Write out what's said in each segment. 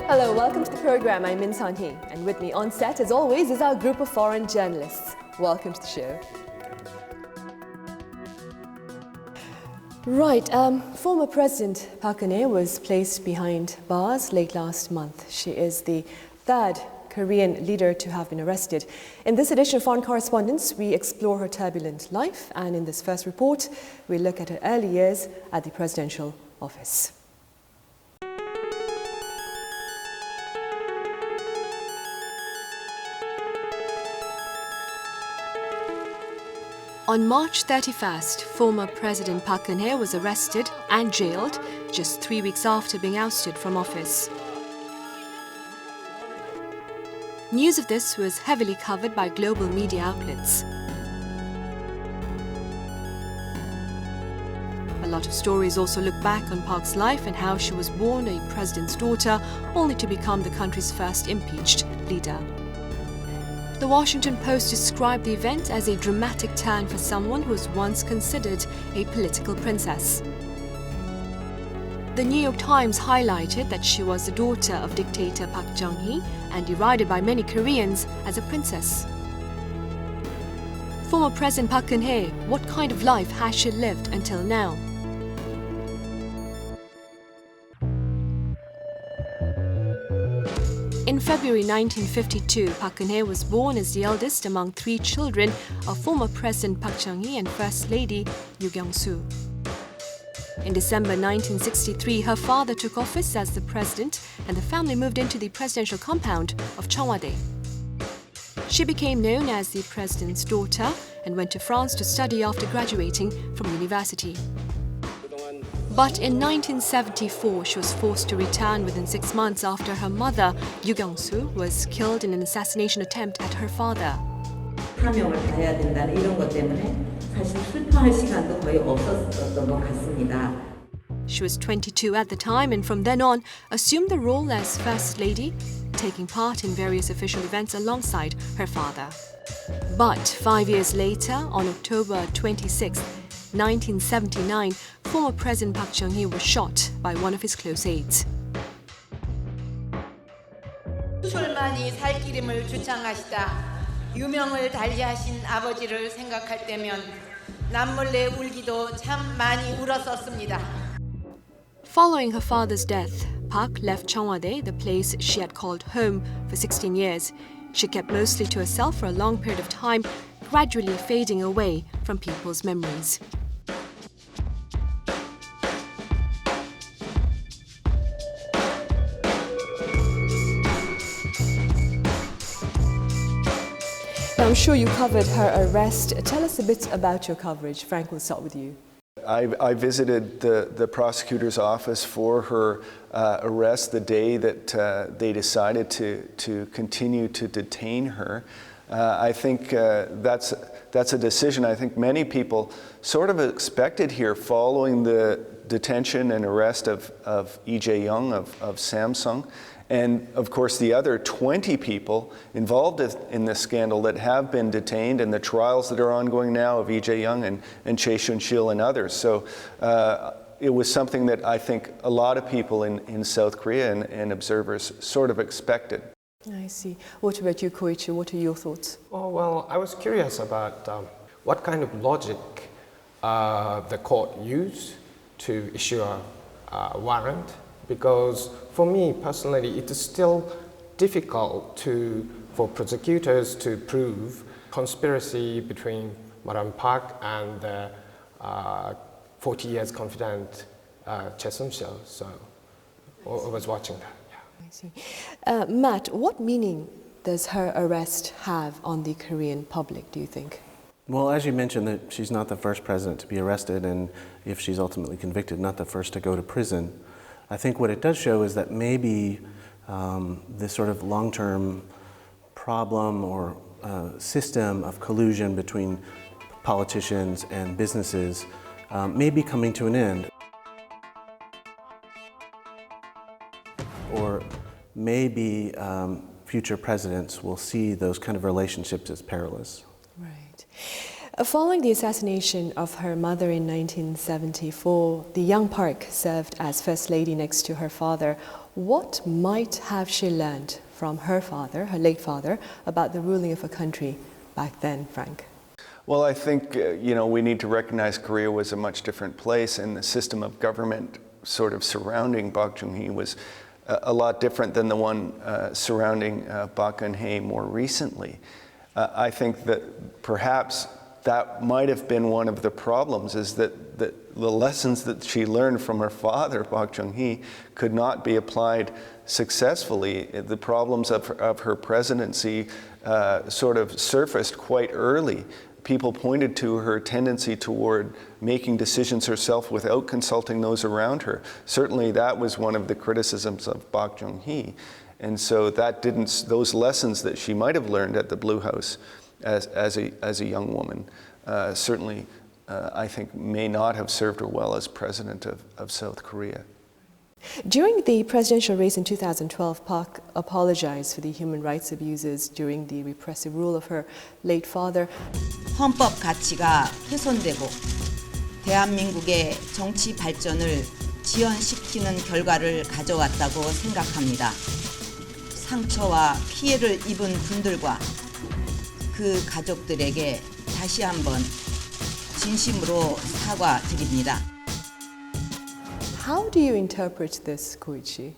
Hello, welcome to the program. I'm Min San-hee, and with me on set, as always, is our group of foreign journalists. Welcome to the show. Right, former President Park Geun-hye was placed behind bars late last month. She is the third Korean leader to have been arrested. In this edition of Foreign Correspondents, we explore her turbulent life, and in this first report, we look at her early years at the presidential office. On March 31st, former President Park Geun-hye was arrested and jailed just 3 weeks after being ousted from office. News of this was heavily covered by global media outlets. A lot of stories also look back on Park's life and how she was born a president's daughter, only to become the country's first impeached leader. The Washington Post described the event as a dramatic turn for someone who was once considered a political princess. The New York Times highlighted that she was the daughter of dictator Park Chung-hee and derided by many Koreans as a princess. Former President Park Geun-hye, what kind of life has she lived until now? In February 1952, Park Geun-hye was born as the eldest among 3 children of former President Park Chung-hee and First Lady Yoo Kyung-soo. In December 1963, her father took office as the president and the family moved into the presidential compound of Cheong Wa Dae. She became known as the president's daughter and went to France to study after graduating from university. But in 1974, she was forced to return within 6 months after her mother, Yoo Kyung-soo, was killed in an assassination attempt at her father. 사명을 다해야 된다는 이런 것 때문에 사실 슬퍼할 시간도 거의 없었던 것 같습니다. She was 22 at the time and from then on assumed the role as First Lady, taking part in various official events alongside her father. But 5 years later, on October 26, 1979, former President Park Chung-hee was shot by one of his close aides. 수술만이 살 기름을 주창하시다. 유명을 달리하신 아버지를 생각할 때면 남몰래 울기도 참 많이 울었었습니다. Following her father's death, Park left Cheong Wa Dae, the place she had called home, for 16 years. She kept mostly to herself for a long period of time, gradually fading away from people's memories. Now, I'm sure you covered her arrest. Tell us a bit about your coverage. Frank, we'll start with you. I visited the prosecutor's office for her arrest the day that they decided to continue to detain her. I think that's a decision I think many people sort of expected here following the detention and arrest of Lee Jae-young of Samsung. And of course, the other 20 people involved in this scandal that have been detained and the trials that are ongoing now of Lee Jae-young and Chae Soon-sil and others. So it was something that I think a lot of people in South Korea and observers sort of expected. I see. What about you, Koichi? What are your thoughts? Oh, well, I was curious about what kind of logic the court used to issue a warrant. Because for me personally, it is still difficult for prosecutors to prove conspiracy between Madam Park and the 40 years confidant Chae Soon-sil. So I was watching that. Yeah. I see. Matt, what meaning does her arrest have on the Korean public, do you think? Well, as you mentioned, that she's not the first president to be arrested, and if she's ultimately convicted, not the first to go to prison. I think what it does show is that maybe this sort of long-term problem or system of collusion between politicians and businesses may be coming to an end. Or maybe future presidents will see those kind of relationships as perilous. Right. Following the assassination of her mother in 1974, the young Park served as First Lady next to her father. What might have she learned from her father, her late father, about the ruling of a country back then, Frank? Well, I think, we need to recognize Korea was a much different place, and the system of government sort of surrounding Park Chung-hee was a lot different than the one surrounding Park Geun-hye more recently. I think that perhaps that might have been one of the problems, is that the lessons that she learned from her father, Park Chung-hee, could not be applied successfully. The problems of her presidency sort of surfaced quite early. People pointed to her tendency toward making decisions herself without consulting those around her. Certainly that was one of the criticisms of Park Chung-hee. And so those lessons that she might have learned at the Blue House as a young woman, certainly I think may not have served her well as president of South Korea. During the presidential race in 2012, Park apologized for the human rights abuses during the repressive rule of her late father. 헌법 가치가 훼손되고 대한민국의 정치 발전을 지연시키는 결과를 가져왔다고 생각합니다. 상처와 피해를 입은 분들과 그 가족들에게 다시 한번 진심으로 사과드립니다. How do you interpret this, Koichi?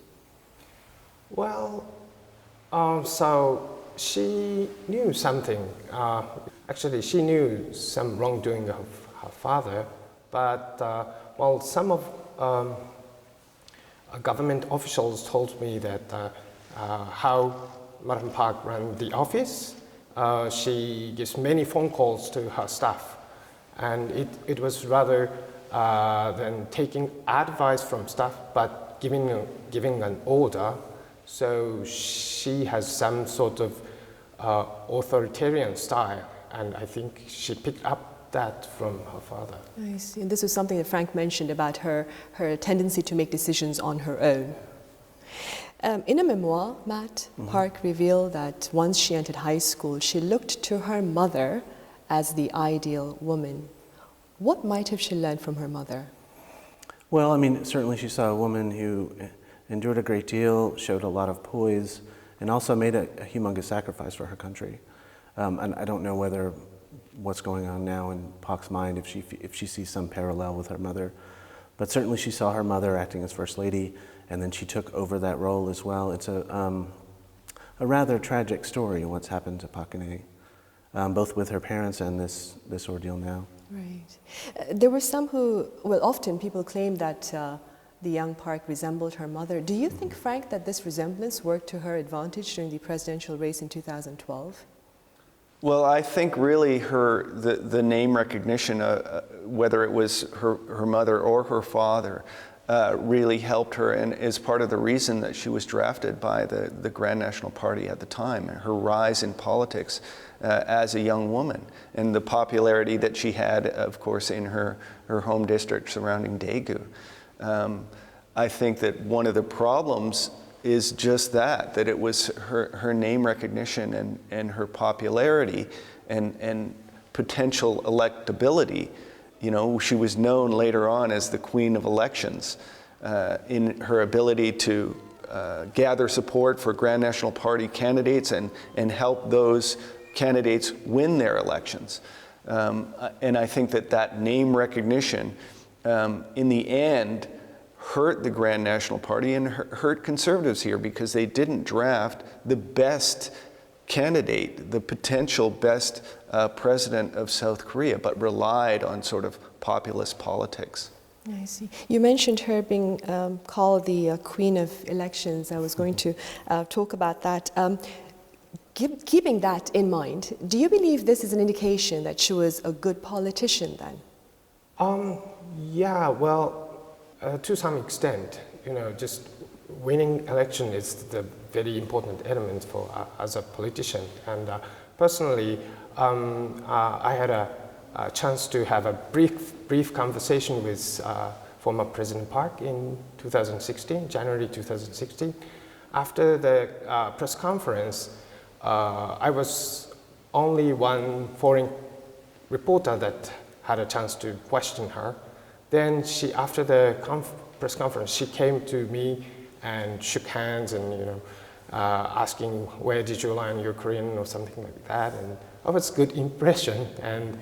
Well, so she knew something. Actually, she knew some wrongdoing of her father, but some of government officials told me that how Madam Park ran the office, she gives many phone calls to her staff, and it was rather than taking advice from staff, but giving an order. So she has some sort of authoritarian style, and I think she picked up that from her father. I see. And this was something that Frank mentioned about her tendency to make decisions on her own. In a memoir, Matt, Park revealed that once she entered high school, she looked to her mother as the ideal woman. What might have she learned from her mother? Well, I mean, certainly she saw a woman who endured a great deal, showed a lot of poise, and also made a humongous sacrifice for her country. And I don't know what's going on now in Park's mind, if she sees some parallel with her mother. But certainly she saw her mother acting as First Lady, and then she took over that role as well. It's a rather tragic story, what's happened to Park Geun-hye, both with her parents and this ordeal now. Right. There were some often people claim that the young Park resembled her mother. Do you think, Frank, that this resemblance worked to her advantage during the presidential race in 2012? Well, I think really the name recognition, whether it was her mother or her father, really helped her, and is part of the reason that she was drafted by the Grand National Party at the time. Her rise in politics as a young woman, and the popularity that she had, of course, in her home district surrounding Daegu. I think that one of the problems is just that it was her name recognition and her popularity and potential electability. You know, she was known later on as the Queen of Elections in her ability to gather support for Grand National Party candidates and help those candidates win their elections. And I think that name recognition, in the end, hurt the Grand National Party and hurt conservatives here, because they didn't draft the best candidate, the potential best president of South Korea, but relied on sort of populist politics. I see. You mentioned her being called the Queen of Elections. I was going to talk about that. Keeping that in mind, do you believe this is an indication that she was a good politician then? Yeah, well, to some extent, just winning election is the very important element for as a politician. And personally, I had a chance to have a brief conversation with former President Park in 2016, January 2016. After the press conference, I was only one foreign reporter that had a chance to question her. Then she, after the press conference, she came to me and shook hands and asking, where did you learn your Korean or something like that. And it was a good impression, and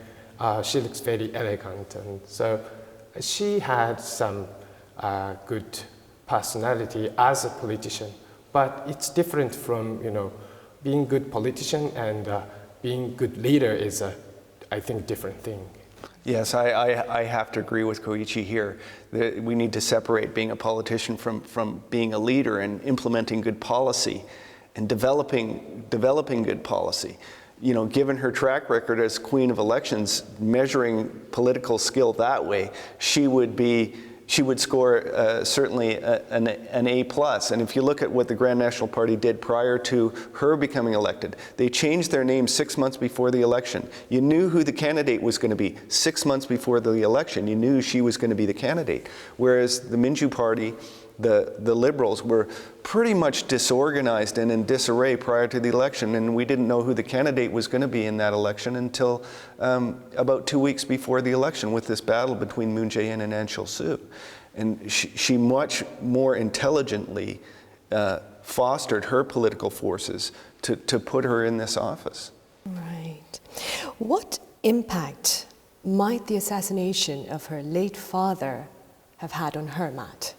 she looks very elegant. And so she had some good personality as a politician, but it's different from being good politician and being good leader is I think different thing. Yes, I have to agree with Koichi here. We need to separate being a politician from being a leader and implementing good policy and developing good policy. Given her track record as Queen of Elections, measuring political skill that way, she would score certainly an A+. And if you look at what the Grand National Party did prior to her becoming elected, they changed their name 6 months before the election. You knew who the candidate was going to be 6 months before the election. You knew she was going to be the candidate. Whereas the Minju Party, the Liberals, were pretty much disorganized and in disarray prior to the election, and we didn't know who the candidate was going to be in that election until about 2 weeks before the election, with this battle between Moon Jae-in and Ahn Cheol-soo. And she much more intelligently fostered her political forces to put her in this office. Right. What impact might the assassination of her late father have had on her, Matt?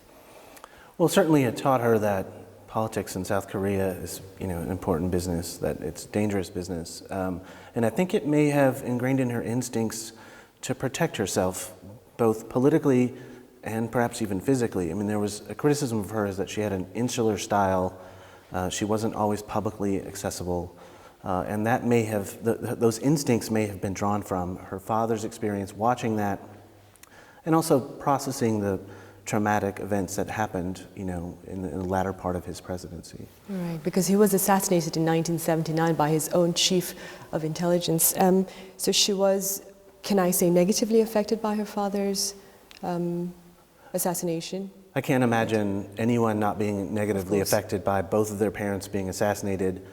Well, certainly it taught her that politics in South Korea is, an important business, that it's dangerous business. And I think it may have ingrained in her instincts to protect herself, both politically and perhaps even physically. I mean, there was a criticism of her is that she had an insular style. She wasn't always publicly accessible. And that may have, those instincts may have been drawn from her father's experience watching that, and also processing the traumatic events that happened, in the latter part of his presidency. Right, because he was assassinated in 1979 by his own chief of intelligence. So she was, can I say, negatively affected by her father's assassination? I can't imagine anyone not being negatively affected by both of their parents being assassinated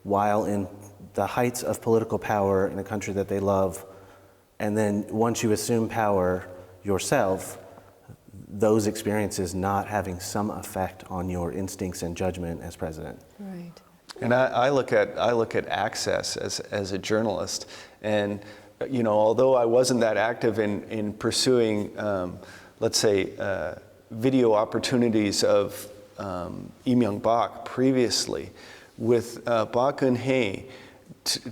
while in the heights of political power in a country that they love. And then once you assume power yourself, those experiences not having some effect on your instincts and judgment as president. Right. And I look at access as a journalist, and although I wasn't that active in pursuing, let's say, video opportunities of Lee Myung-bak previously, with Park Geun-hye,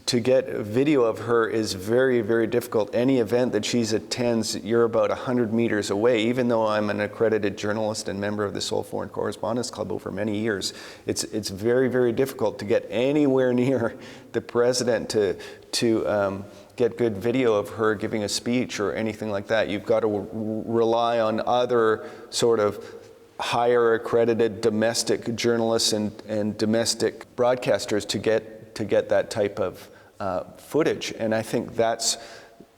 to get a video of her is very, very difficult. Any event that she attends, you're about 100 meters away. Even though I'm an accredited journalist and member of the Seoul Foreign Correspondents Club over many years, it's very, very difficult to get anywhere near the president to get good video of her giving a speech or anything like that. You've got to rely on other sort of higher accredited domestic journalists and domestic broadcasters to get that type of footage. And I think that's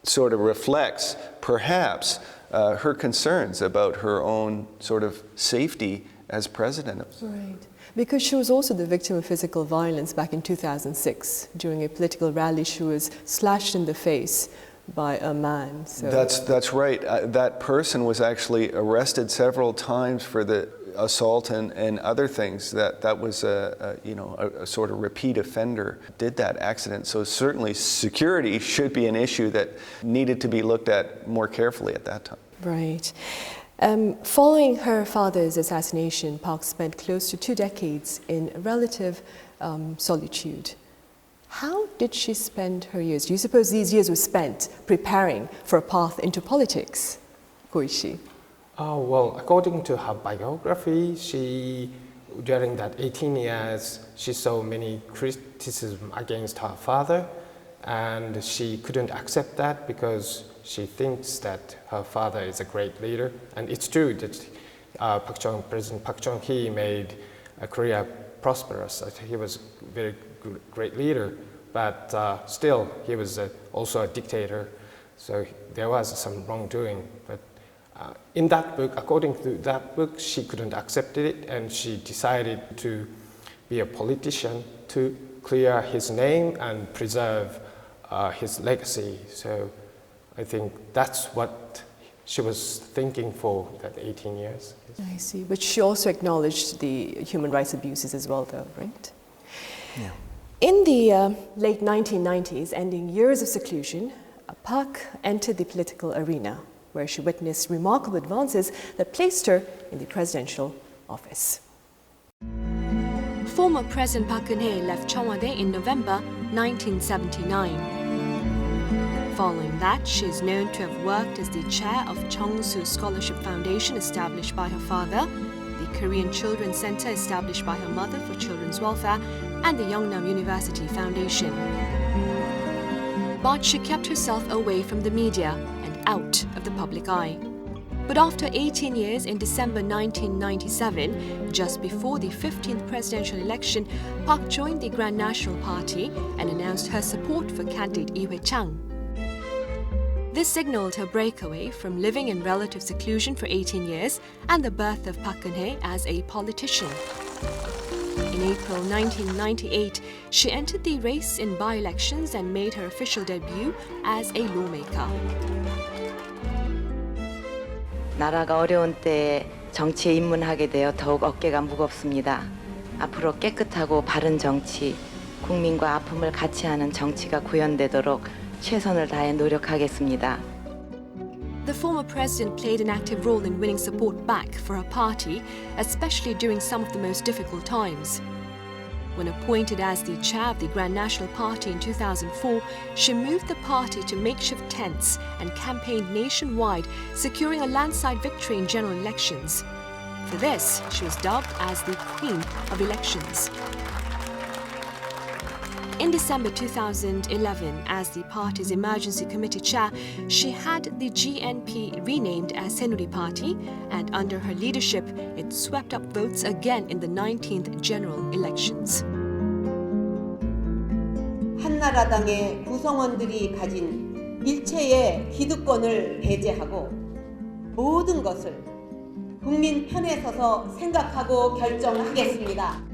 sort of reflects perhaps her concerns about her own sort of safety as president. Right. Because she was also the victim of physical violence back in 2006. During a political rally, she was slashed in the face by a man. So. That's right. That person was actually arrested several times for the assault and other things. That was a sort of repeat offender did that accident. So certainly security should be an issue that needed to be looked at more carefully at that time. Right. Following her father's assassination, Park spent close to 2 decades in relative solitude. How did she spend her years? Do you suppose these years were spent preparing for a path into politics, Koichi? Well, according to her biography, during that 18 years, she saw many criticism against her father, and she couldn't accept that because she thinks that her father is a great leader. And it's true that President Park Chung-hee made Korea prosperous. He was a very great leader, but still he was also a dictator, so there was some wrongdoing. But in that book, according to that book, she couldn't accept it, and she decided to be a politician to clear his name and preserve his legacy. So I think that's what she was thinking for that 18 years. I see. But she also acknowledged the human rights abuses as well, though, right? Yeah. In the late 1990s, ending years of seclusion, Park entered the political arena, where she witnessed remarkable advances that placed her in the presidential office. Former President Park Geun-hye left Cheong Wa Dae in November 1979. Following that, she is known to have worked as the chair of Cheongsu Scholarship Foundation established by her father, the Korean Children's Center established by her mother for children's welfare, and the Yeongnam University Foundation. But she kept herself away from the media and out of the public eye. But after 18 years, in December 1997, just before the 15th presidential election, Park joined the Grand National Party and announced her support for candidate Lee Hwae-chang. This signaled her breakaway from living in relative seclusion for 18 years and the birth of Park Geun-hye as a politician. In April 1998, she entered the race in by-elections and made her official debut as a lawmaker. 나라가 어려운 때에 정치에 입문하게 되어 더욱 어깨가 무겁습니다. 앞으로 깨끗하고 바른 정치, 국민과 아픔을 같이 하는 정치가 구현되도록 최선을 다해 노력하겠습니다. The former president played an active role in winning support back for her party, especially during some of the most difficult times. When appointed as the chair of the Grand National Party in 2004, she moved the party to makeshift tents and campaigned nationwide, securing a landslide victory in general elections. For this, she was dubbed as the Queen of Elections. In December 2011, as the party's emergency committee chair, she had the GNP renamed as Saenuri Party, and under her leadership, it swept up votes again in the 19th general elections. 한나라당의 구성원들이 가진 일체의 기득권을 배제하고 모든 것을 국민 편에 서서 생각하고 결정하겠습니다.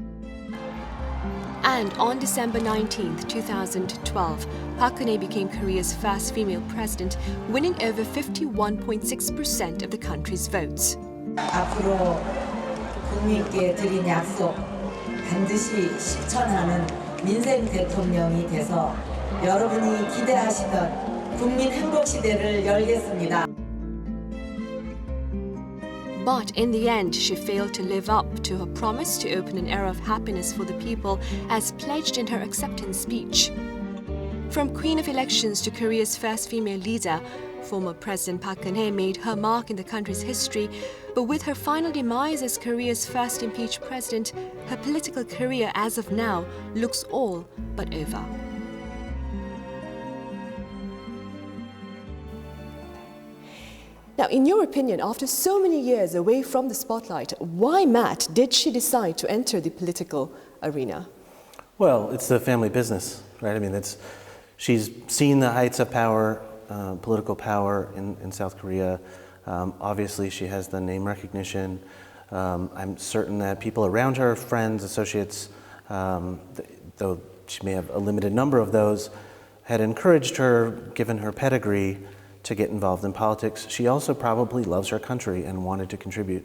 And on December 19, 2012, Park Geun-hye became Korea's first female president, winning over 51.6% of the country's votes. 앞으로 국민께 드린 약속 반드시 실천하는 민생 대통령이 돼서 여러분이 기대하시던 국민 행복 시대를 열겠습니다. But in the end, she failed to live up to her promise to open an era of happiness for the people as pledged in her acceptance speech. From Queen of Elections to Korea's first female leader, former President Park Geun-hye made her mark in the country's history, but with her final demise as Korea's first impeached president, her political career as of now looks all but over. Now, in your opinion, after so many years away from the spotlight, why, Matt, did she decide to enter the political arena? Well, it's the family business, right? I mean, she's seen the heights of power, political power in South Korea. Obviously, she has the name recognition. I'm certain that people around her, friends, associates, though she may have a limited number of those, had encouraged her, given her pedigree, to get involved in politics. She also probably loves her country and wanted to contribute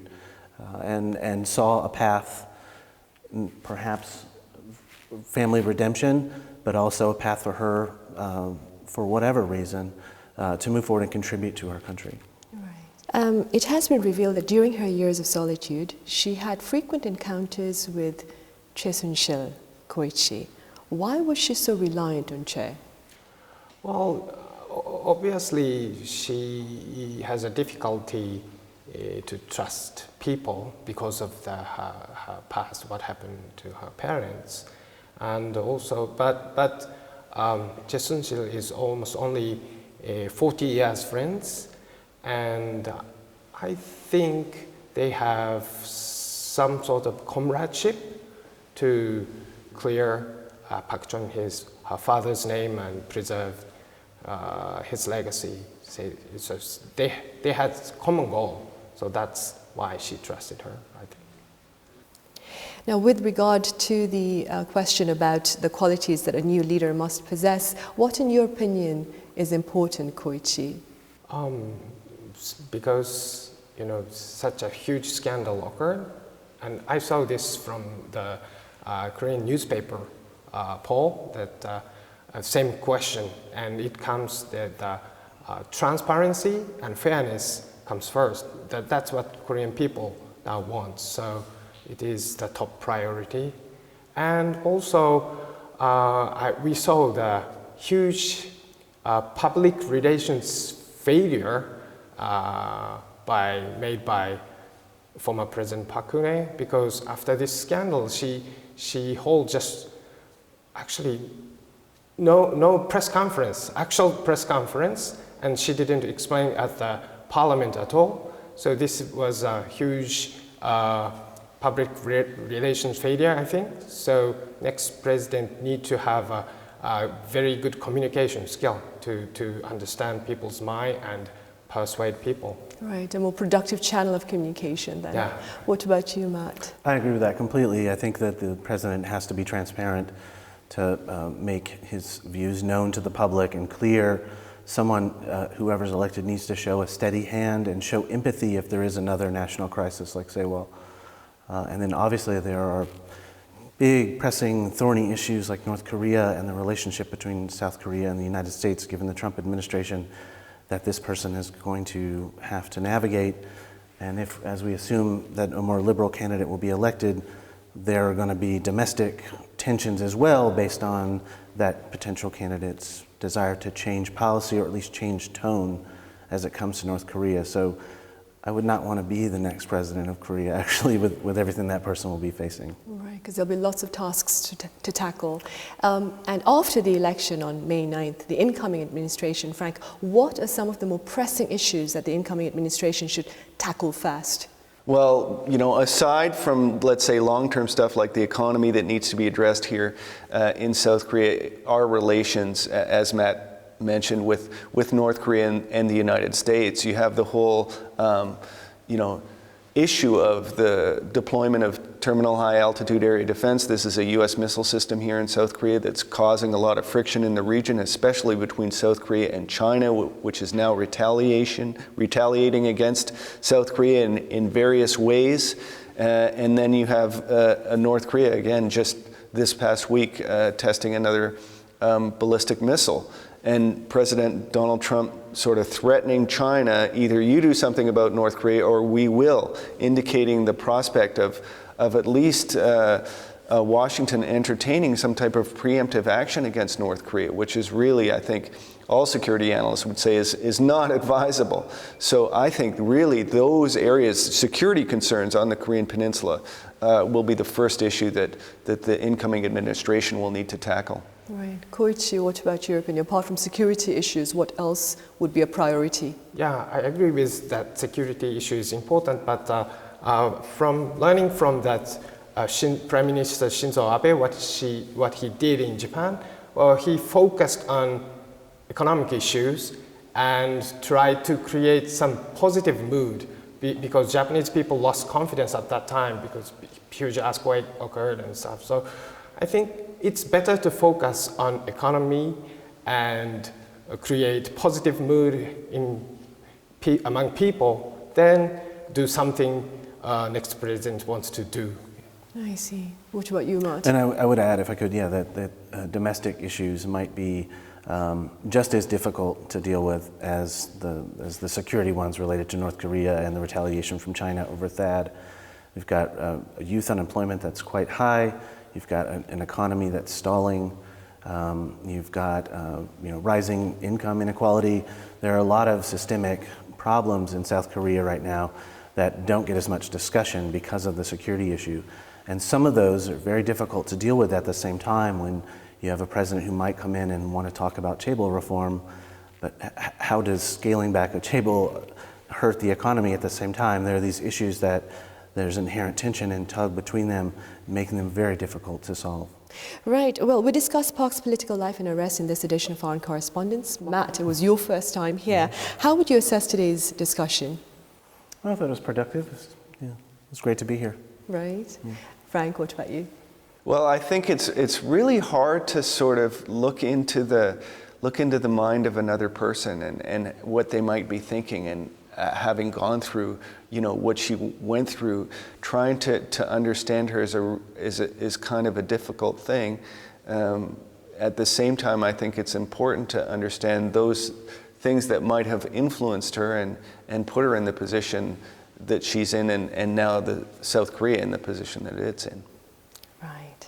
and saw a path, perhaps family redemption, but also a path for her, for whatever reason, to move forward and contribute to her country. Right. It has been revealed that during her years of solitude, she had frequent encounters with Choi Soon-sil, Koichi. Why was she so reliant on Choi? Well, obviously, she has a difficulty to trust people because of her past, what happened to her parents, and also, but Choi Soon-sil is almost only 40 years friends, and I think they have some sort of comradeship to clear Park Chung-hee's, her father's name and preserve his legacy. So they had common goal, so that's why she trusted her, I think. Now, with regard to the question about the qualities that a new leader must possess, what in your opinion is important, Koichi, Because such a huge scandal occurred, and I saw this from the Korean newspaper poll that same question, and it comes that transparency and fairness comes first. That's what Korean people now want. So it is the top priority, and also we saw the huge public relations failure made by former President Park Geun-hye, because after this scandal, she holds just actually no press conference, actual press conference, and she didn't explain at the parliament at all. So this was a huge public relations failure, I think. So next president need to have a very good communication skill to understand people's mind and persuade people. Right, a more productive channel of communication then. Yeah. What about you, Matt? I agree with that completely. I think that the president has to be transparent to make his views known to the public and clear. Someone, whoever's elected, needs to show a steady hand and show empathy if there is another national crisis like Seoul. And then obviously there are big, pressing, thorny issues like North Korea and the relationship between South Korea and the United States, given the Trump administration, that this person is going to have to navigate. And if, as we assume, that a more liberal candidate will be elected, there are going to be domestic tensions as well based on that potential candidate's desire to change policy or at least change tone as it comes to North Korea. So I would not want to be the next president of Korea, actually, with everything that person will be facing. Right, because there'll be lots of tasks to tackle. And after the election on May 9th, the incoming administration, Frank, what are some of the more pressing issues that the incoming administration should tackle first? Well, aside from, let's say, long-term stuff like the economy that needs to be addressed here in South Korea, our relations, as Matt mentioned, with North Korea and the United States. You have the whole, issue of the deployment of terminal high altitude area defense. This is a U.S. missile system here in South Korea that's causing a lot of friction in the region, especially between South Korea and China, which is now retaliating against South Korea in various ways. And then you have North Korea, again, just this past week, testing another ballistic missile. And President Donald Trump sort of threatening China, either you do something about North Korea or we will, indicating the prospect of at least Washington entertaining some type of preemptive action against North Korea, which is really, I think, all security analysts would say is not advisable. So I think really those areas, security concerns on the Korean Peninsula, will be the first issue that the incoming administration will need to tackle. Right. Koichi, what about your opinion? Apart from security issues, what else would be a priority? Yeah, I agree with that security issue is important, but from learning from that Prime Minister Shinzo Abe, what he did in Japan, well, he focused on economic issues and tried to create some positive mood because Japanese people lost confidence at that time because huge earthquake occurred and stuff. So I think it's better to focus on economy and create positive mood among people than do something next president wants to do. I see. What about you, Martin? And I would add, if I could, that domestic issues might be just as difficult to deal with as the security ones related to North Korea and the retaliation from China over THAAD. We've got a youth unemployment that's quite high. You've got an economy that's stalling. You've got rising income inequality. There are a lot of systemic problems in South Korea right now that don't get as much discussion because of the security issue. And some of those are very difficult to deal with at the same time when you have a president who might come in and want to talk about chaebol reform, but how does scaling back a chaebol hurt the economy at the same time? There are these issues that there's inherent tension and tug between them, making them very difficult to solve. Right. Well, we discussed Park's political life and arrest in this edition of Foreign Correspondents. Matt, it was your first time here. How would you assess today's discussion? Well, I thought it was productive. It was great to be here. Right. Yeah. Frank, what about you? Well, I think it's really hard to sort of look into the look into the mind of another person and what they might be thinking, and having gone through, what she went through, trying to understand her is kind of a difficult thing. At the same time, I think it's important to understand those things that might have influenced her and put her in the position that she's in, and now South Korea in the position that it's in. Right.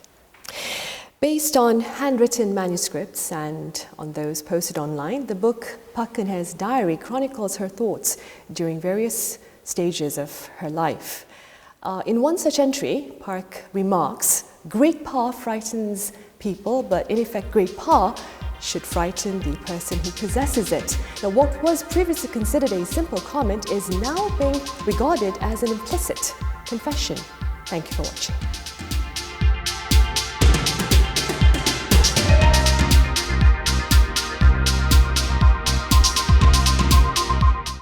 Based on handwritten manuscripts and on those posted online, the book Park Geun-hye's Diary chronicles her thoughts during various stages of her life. In one such entry, Park remarks, "Great power frightens people, but in effect great power should frighten the person who possesses it." Now, what was previously considered a simple comment is now being regarded as an implicit confession. Thank you for watching.